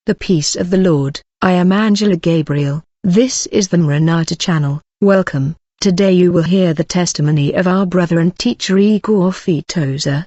The peace of the Lord. I am Angela Gabriel. This is the Maranatha channel. Welcome. Today you will hear the testimony of our brother and teacher Igor. The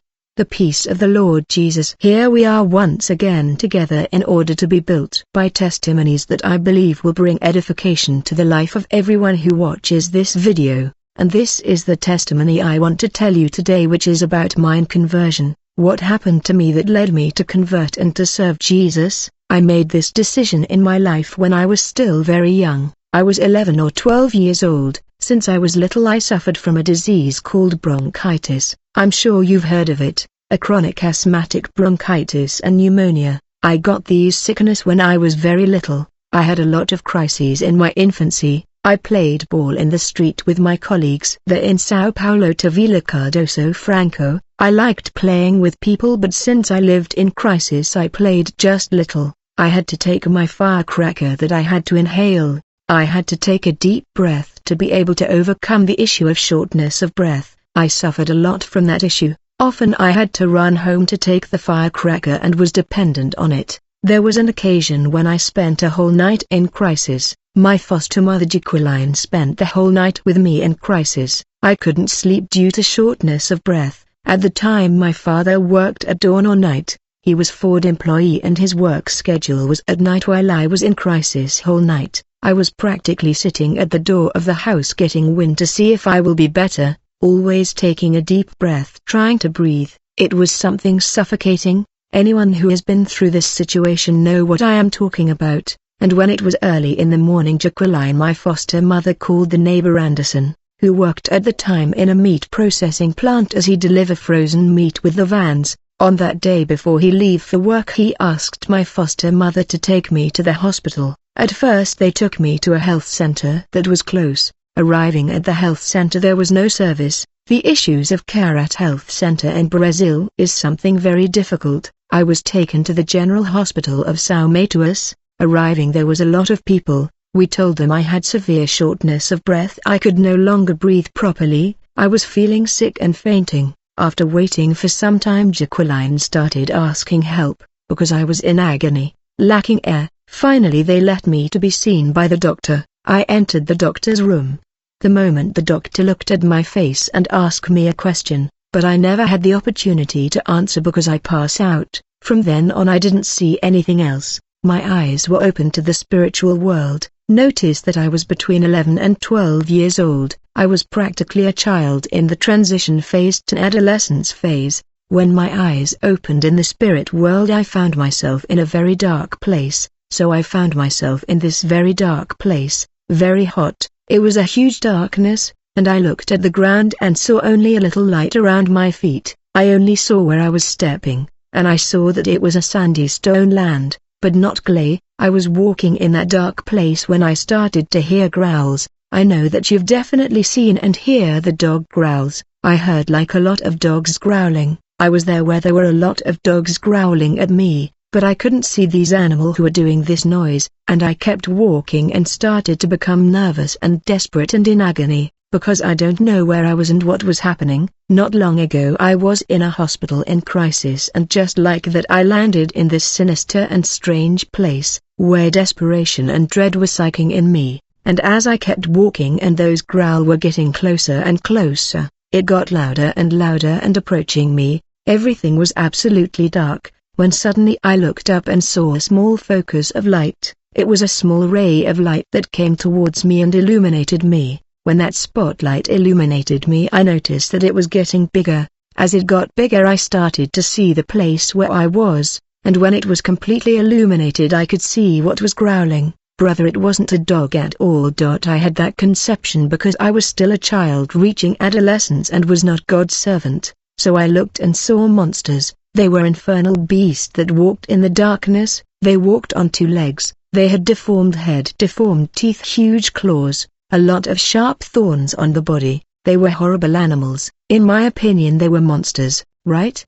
peace of the Lord Jesus. Here we are once again together in order to be built by testimonies that I believe will bring edification to the life of everyone who watches this video. And this is the testimony I want to tell you today, which is about my conversion. What happened to me that led me to convert and to serve Jesus? I made this decision in my life when I was still very young. I was 11 or 12 years old. Since I was little I suffered from a disease called bronchitis. I'm sure you've heard of it, a chronic asthmatic bronchitis and pneumonia. I got these sickness when I was very little. I had a lot of crises in my infancy. I played ball in the street with my colleagues there in Sao Paulo to Vila Cardoso Franco. I liked playing with people, but since I lived in crisis I played just little. I had to take my firecracker that I had to inhale. I had to take a deep breath to be able to overcome the issue of shortness of breath. I suffered a lot from that issue. Often I had to run home to take the firecracker and was dependent on it. There was an occasion when I spent a whole night in crisis. My foster mother Jacqueline spent the whole night with me in crisis. I couldn't sleep due to shortness of breath. At the time my father worked at dawn or night. He was Ford employee and his work schedule was at night while I was in crisis whole night. I was practically sitting at the door of the house getting wind to see if I will be better, always taking a deep breath trying to breathe. It was something suffocating. Anyone who has been through this situation know what I am talking about. And when it was early in the morning, Jacqueline, my foster mother, called the neighbor Anderson, who worked at the time in a meat processing plant as he delivered frozen meat with the vans. On that day before he leave for work he asked my foster mother to take me to the hospital. At first they took me to a health center that was close. Arriving at the health center there was no service. The issues of care at health center in Brazil is something very difficult. I was taken to the General Hospital of São Mateus. Arriving there was a lot of people. We told them I had severe shortness of breath. I could no longer breathe properly. I was feeling sick and fainting. After waiting for some time Jacqueline started asking help, because I was in agony, lacking air. Finally they let me to be seen by the doctor. I entered the doctor's room. The moment the doctor looked at my face and asked me a question, but I never had the opportunity to answer because I passed out. From then on I didn't see anything else. My eyes were open to the spiritual world. Notice that I was between 11 and 12 years old. I was practically a child in the transition phase to adolescence phase. When my eyes opened in the spirit world I found myself in a very dark place. So I found myself in this very dark place, very hot. It was a huge darkness, and I looked at the ground and saw only a little light around my feet. I only saw where I was stepping, and I saw that it was a sandy stone land, but not clay. I was walking in that dark place when I started to hear growls. I know that you've definitely seen and hear the dog growls. I heard like a lot of dogs growling. I was there where there were a lot of dogs growling at me, but I couldn't see these animals who were doing this noise, and I kept walking and started to become nervous and desperate and in agony, because I don't know where I was and what was happening. Not long ago I was in a hospital in crisis, and just like that I landed in this sinister and strange place, where desperation and dread were sinking in me. And as I kept walking and those growls were getting closer and closer, it got louder and louder and approaching me. Everything was absolutely dark, when suddenly I looked up and saw a small focus of light. It was a small ray of light that came towards me and illuminated me. When that spotlight illuminated me I noticed that it was getting bigger. As it got bigger I started to see the place where I was, and when it was completely illuminated I could see what was growling. Brother, it wasn't a dog at all. I had that conception because I was still a child reaching adolescence and was not God's servant. So I looked and saw monsters. They were infernal beasts that walked in the darkness. They walked on two legs. They had deformed head, deformed teeth, huge claws, a lot of sharp thorns on the body. They were horrible animals. In my opinion they were monsters, right?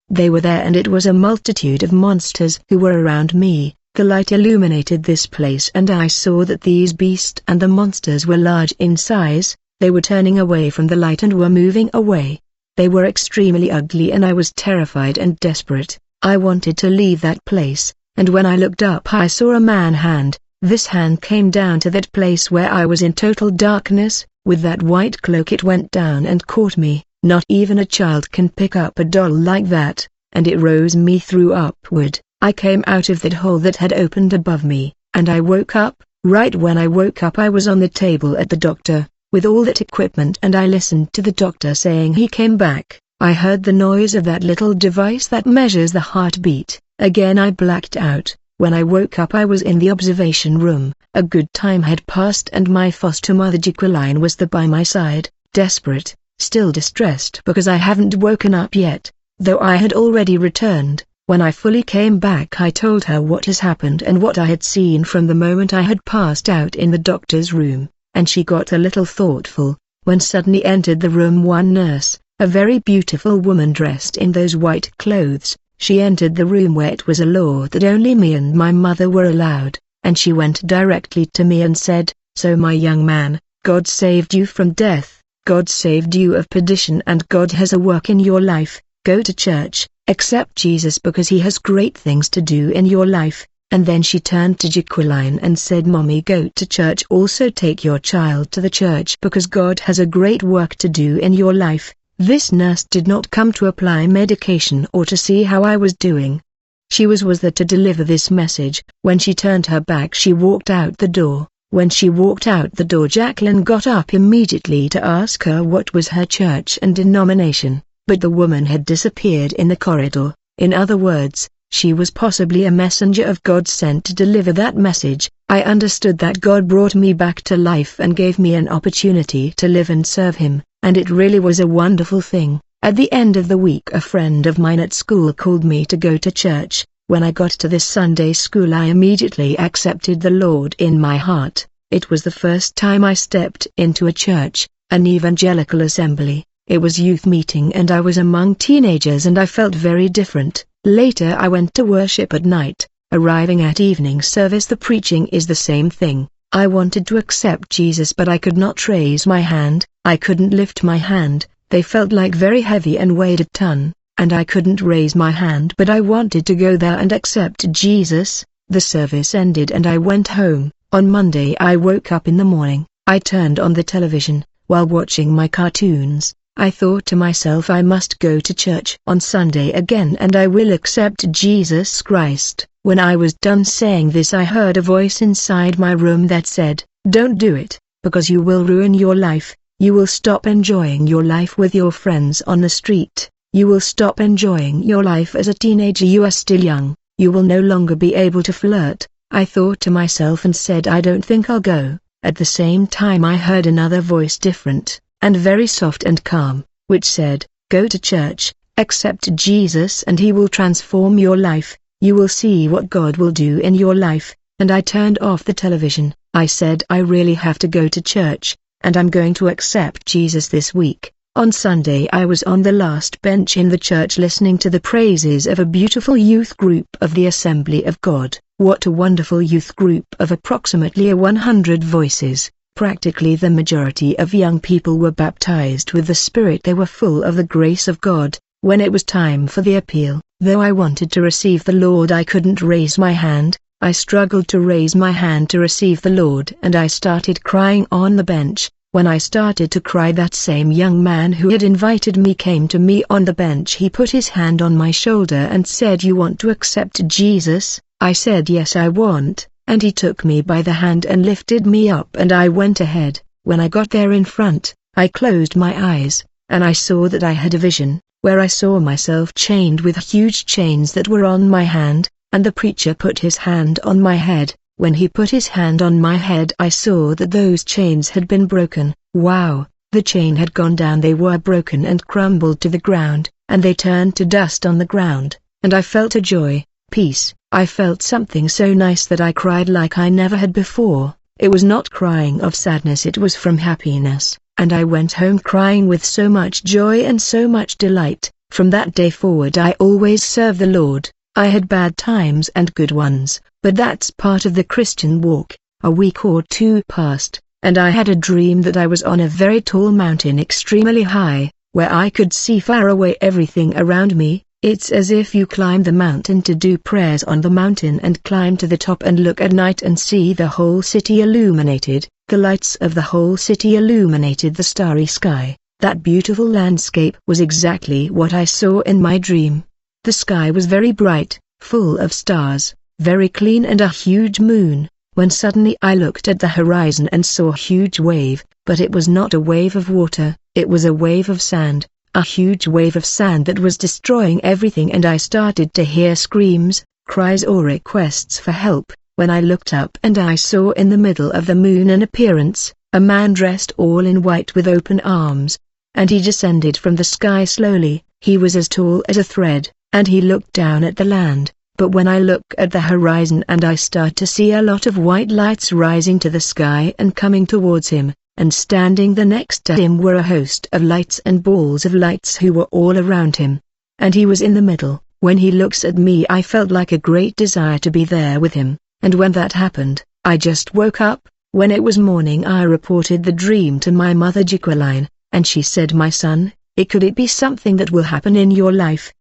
They were there, and it was a multitude of monsters who were around me. The light illuminated this place and I saw that these beasts and the monsters were large in size. They were turning away from the light and were moving away. They were extremely ugly and I was terrified and desperate. I wanted to leave that place. and when I looked up I saw a man hand. This hand came down to that place where I was in total darkness. With that white cloak it went down and caught me. Not even a child can pick up a doll like that, and it rose me through upward. I came out of that hole that had opened above me, and I woke up. Right when I woke up I was on the table at the doctor, with all that equipment, and I listened to the doctor saying he came back. I heard the noise of that little device that measures the heartbeat. Again I blacked out. When I woke up I was in the observation room. A good time had passed and my foster mother Jacqueline was there by my side, desperate, still distressed because I haven't woken up yet, though I had already returned. When I fully came back I told her what has happened and what I had seen from the moment I had passed out in the doctor's room, and she got a little thoughtful, when suddenly entered the room one nurse, a very beautiful woman dressed in those white clothes. She entered the room where it was a law that only me and my mother were allowed, and she went directly to me and said, "So my young man, God saved you from death, God saved you of perdition, and God has a work in your life. Go to church, accept Jesus because he has great things to do in your life." And then she turned to Jacqueline and said, "Mommy, go to church, also take your child to the church because God has a great work to do in your life." This nurse did not come to apply medication or to see how I was doing. She was there to deliver this message. When she turned her back she walked out the door. When she walked out the door Jacqueline got up immediately to ask her what was her church and denomination, but the woman had disappeared in the corridor. In other words, she was possibly a messenger of God sent to deliver that message. I understood that God brought me back to life and gave me an opportunity to live and serve him, and it really was a wonderful thing. At the end of the week a friend of mine at school called me to go to church. When I got to this Sunday school I immediately accepted the Lord in my heart. It was the first time I stepped into a church, an evangelical assembly. It was youth meeting and I was among teenagers and I felt very different. Later I went to worship at night. Arriving at evening service the preaching is the same thing. I wanted to accept Jesus but I could not raise my hand. I couldn't lift my hand. They felt like very heavy and weighed a ton, and I couldn't raise my hand but I wanted to go there and accept Jesus. The service ended and I went home. On Monday I woke up in the morning. I turned on the television. While watching my cartoons, I thought to myself, I must go to church on Sunday again and I will accept Jesus Christ. When I was done saying this I heard a voice inside my room that said, "Don't do it, because you will ruin your life. You will stop enjoying your life with your friends on the street. You will stop enjoying your life as a teenager. You are still young. You will no longer be able to flirt." I thought to myself and said, "I don't think I'll go." At the same time I heard another voice, different, and very soft and calm, which said, "Go to church, accept Jesus and he will transform your life. You will see what God will do in your life." And I turned off the television. I said, I really have to go to church, and I'm going to accept Jesus this week. On Sunday I was on the last bench in the church listening to the praises of a beautiful youth group of the Assembly of God. What a wonderful youth group of approximately 100 voices. Practically the majority of young people were baptized with the Spirit. They were full of the grace of God. When it was time for the appeal, though I wanted to receive the Lord I couldn't raise my hand. I struggled to raise my hand to receive the Lord and I started crying on the bench. When I started to cry, that same young man who had invited me came to me on the bench. He put his hand on my shoulder and said, "You want to accept Jesus?" I said, "Yes, I want," and he took me by the hand and lifted me up and I went ahead. When I got there in front, I closed my eyes, and I saw that I had a vision, where I saw myself chained with huge chains that were on my hand, and the preacher put his hand on my head. When he put his hand on my head I saw that those chains had been broken. Wow, the chain had gone down. They were broken and crumbled to the ground, and they turned to dust on the ground, and I felt a joy, peace. I felt something so nice that I cried like I never had before. It was not crying of sadness, it was from happiness, and I went home crying with so much joy and so much delight. From that day forward I always serve the Lord. I had bad times and good ones, but that's part of the Christian walk. A week or two passed, and I had a dream that I was on a very tall mountain, extremely high, where I could see far away everything around me. It's as if you climb the mountain to do prayers on the mountain and climb to the top and look at night and see the whole city illuminated. The lights of the whole city illuminated the starry sky. That beautiful landscape was exactly what I saw in my dream. The sky was very bright, full of stars, very clean and a huge moon, when suddenly I looked at the horizon and saw a huge wave, but it was not a wave of water, it was a wave of sand, a huge wave of sand that was destroying everything, and I started to hear screams, cries or requests for help. When I looked up and I saw in the middle of the moon an appearance, a man dressed all in white with open arms, and he descended from the sky slowly. He was as tall as a thread, and he looked down at the land. But when I look at the horizon and I start to see a lot of white lights rising to the sky and coming towards him, and standing the next to him were a host of lights and balls of lights who were all around him, and he was in the middle. When he looks at me I felt like a great desire to be there with him, and when that happened, I just woke up. When it was morning I reported the dream to my mother Jacqueline, and she said, "My son, it could be something that will happen in your life,